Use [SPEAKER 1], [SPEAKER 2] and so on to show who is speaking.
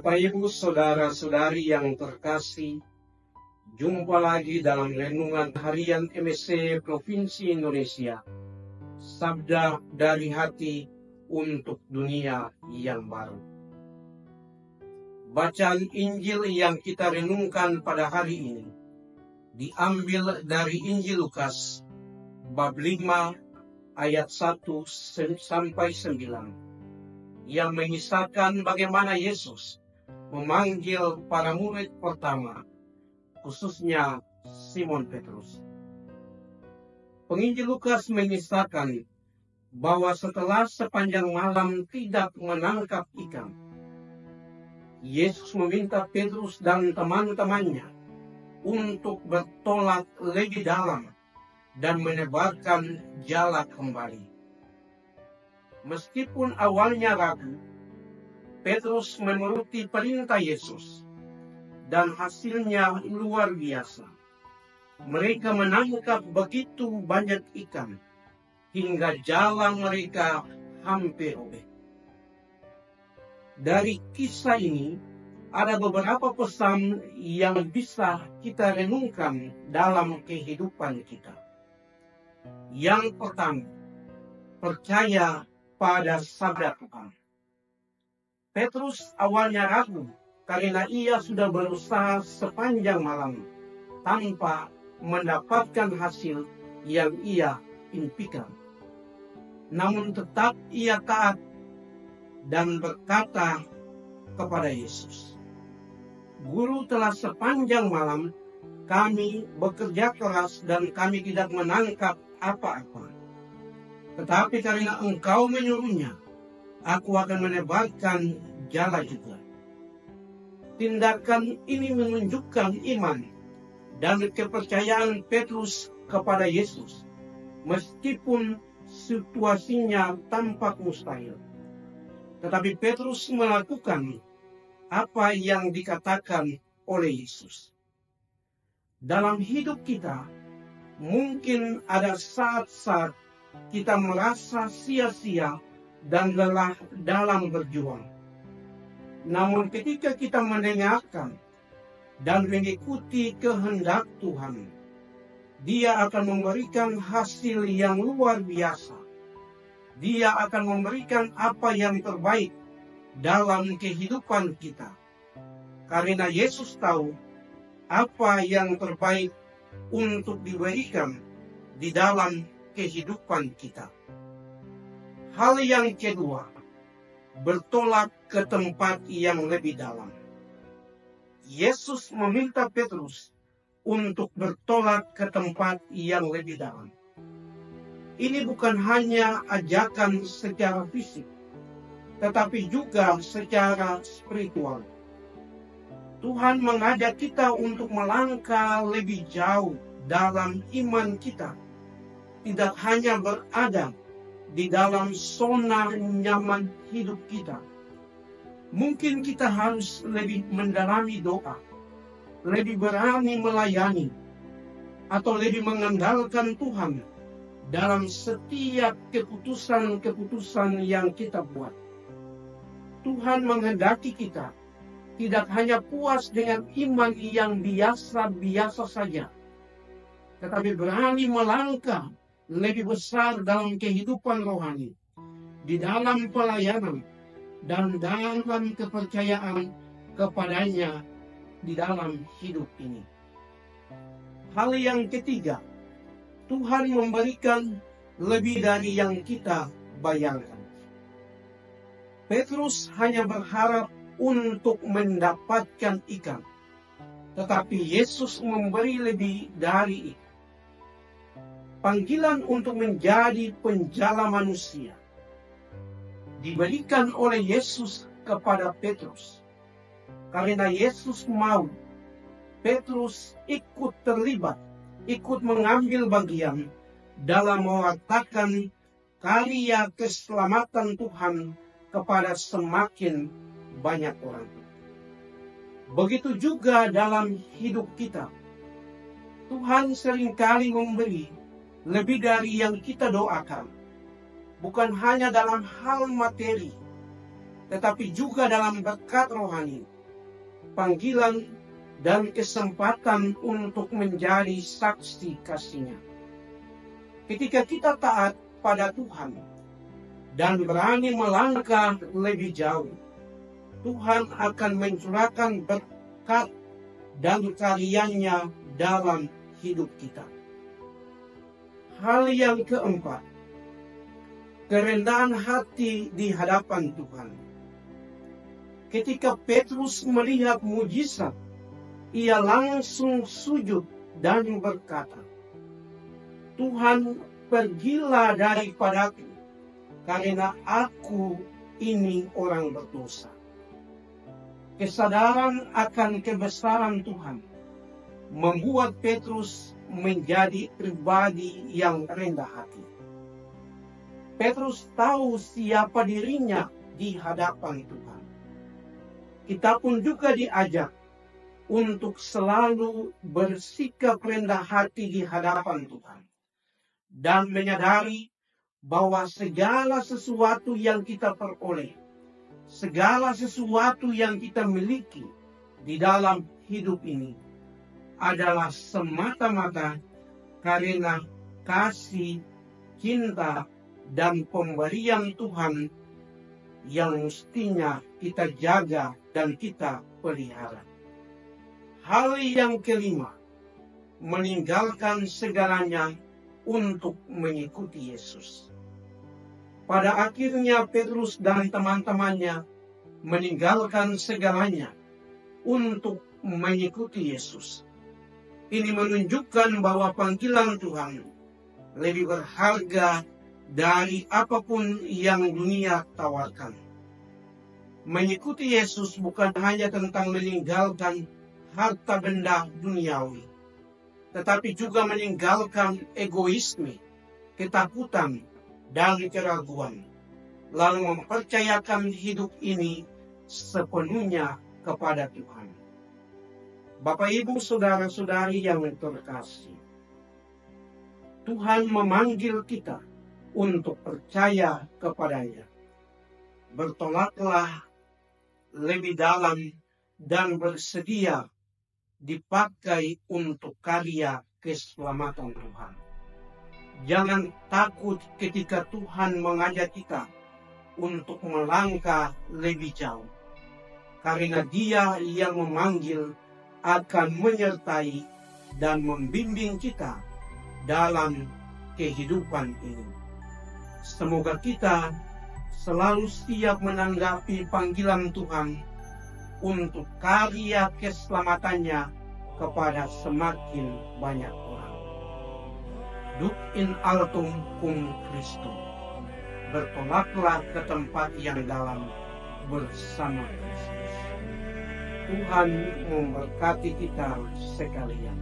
[SPEAKER 1] Bapak, Ibu, Saudara-saudari yang terkasih, jumpa lagi dalam renungan harian MSC Provinsi Indonesia, Sabda dari Hati untuk Dunia yang Baru. Bacaan Injil yang kita renungkan pada hari ini diambil dari Injil Lukas, bab 5, ayat 1 sampai 9, yang mengisahkan bagaimana Yesus memanggil para murid pertama, khususnya Simon Petrus. Penginjil Lukas mengisahkan bahwa setelah sepanjang malam tidak menangkap ikan, Yesus meminta Petrus dan teman-temannya untuk bertolak lebih dalam dan menebarkan jala kembali. Meskipun awalnya ragu, Petrus menuruti perintah Yesus, dan hasilnya luar biasa. Mereka menangkap begitu banyak ikan, hingga jala mereka hampir robek. Dari kisah ini, ada beberapa pesan yang bisa kita renungkan dalam kehidupan kita. Yang pertama, percaya pada sabda Tuhan. Petrus awalnya ragu karena ia sudah berusaha sepanjang malam tanpa mendapatkan hasil yang ia impikan. Namun tetap ia taat dan berkata kepada Yesus, "Guru, telah sepanjang malam kami bekerja keras dan kami tidak menangkap apa-apa. Tetapi karena Engkau menyuruhnya, aku akan menebarkan jala juga." Tindakan ini menunjukkan iman dan kepercayaan Petrus kepada Yesus, meskipun situasinya tampak mustahil. Tetapi Petrus melakukan apa yang dikatakan oleh Yesus. Dalam hidup kita, mungkin ada saat-saat kita merasa sia-sia dan lelah dalam berjuang. Namun ketika kita mendengarkan dan mengikuti kehendak Tuhan, Dia akan memberikan hasil yang luar biasa. Dia akan memberikan apa yang terbaik dalam kehidupan kita. Karena Yesus tahu apa yang terbaik untuk diberikan di dalam kehidupan kita. Hal yang kedua, bertolak ke tempat yang lebih dalam. Yesus meminta Petrus untuk bertolak ke tempat yang lebih dalam. Ini bukan hanya ajakan secara fisik, tetapi juga secara spiritual. Tuhan mengajak kita untuk melangkah lebih jauh dalam iman kita, tidak hanya berada di dalam zona nyaman hidup kita. Mungkin kita harus lebih mendalami doa, lebih berani melayani, atau lebih mengandalkan Tuhan dalam setiap keputusan-keputusan yang kita buat. Tuhan menghendaki kita tidak hanya puas dengan iman yang biasa-biasa saja, tetapi berani melangkah lebih besar dalam kehidupan rohani, di dalam pelayanan, dan dalam kepercayaan kepadanya di dalam hidup ini. Hal yang ketiga, Tuhan memberikan lebih dari yang kita bayangkan. Petrus hanya berharap untuk mendapatkan ikan, tetapi Yesus memberi lebih dari itu. Panggilan untuk menjadi penjala manusia diberikan oleh Yesus kepada Petrus. Karena Yesus mau Petrus ikut terlibat, ikut mengambil bagian dalam mewartakan karya keselamatan Tuhan kepada semakin banyak orang. Begitu juga dalam hidup kita. Tuhan seringkali memberi lebih dari yang kita doakan. Bukan hanya dalam hal materi, tetapi juga dalam berkat rohani, panggilan dan kesempatan untuk menjadi saksi kasih-Nya. Ketika kita taat pada Tuhan dan berani melangkah lebih jauh, Tuhan akan mencurahkan berkat dan karyanya dalam hidup kita. Hal yang keempat, kerendahan hati di hadapan Tuhan. Ketika Petrus melihat mujizat, ia langsung sujud dan berkata, "Tuhan, pergilah daripadaku, karena aku ini orang berdosa." Kesadaran akan kebesaran Tuhan membuat Petrus menjadi pribadi yang rendah hati. Petrus tahu siapa dirinya di hadapan Tuhan. Kita pun juga diajak untuk selalu bersikap rendah hati di hadapan Tuhan dan menyadari bahwa segala sesuatu yang kita peroleh, segala sesuatu yang kita miliki di dalam hidup ini adalah semata-mata karena kasih, cinta, dan pemberian Tuhan yang mestinya kita jaga dan kita pelihara. Hal yang kelima, meninggalkan segalanya untuk mengikuti Yesus. Pada akhirnya Petrus dan teman-temannya meninggalkan segalanya untuk mengikuti Yesus. Ini menunjukkan bahwa panggilan Tuhan lebih berharga dari apapun yang dunia tawarkan. Mengikuti Yesus bukan hanya tentang meninggalkan harta benda duniawi, tetapi juga meninggalkan egoisme, ketakutan, dan keraguan, lalu mempercayakan hidup ini sepenuhnya kepada Tuhan. Bapak, Ibu, saudara-saudari yang terkasih, Tuhan memanggil kita untuk percaya kepada-Nya. Bertolaklah lebih dalam dan bersedia dipakai untuk karya keselamatan Tuhan. Jangan takut ketika Tuhan mengajak kita untuk melangkah lebih jauh, karena Dia yang memanggil akan menyertai dan membimbing kita dalam kehidupan ini. Semoga kita selalu siap menanggapi panggilan Tuhan untuk karya keselamatannya kepada semakin banyak orang. Duk in altum cum Christum. Bertolaklah ke tempat yang dalam bersama Kristus. Tuhan memberkati kita sekalian.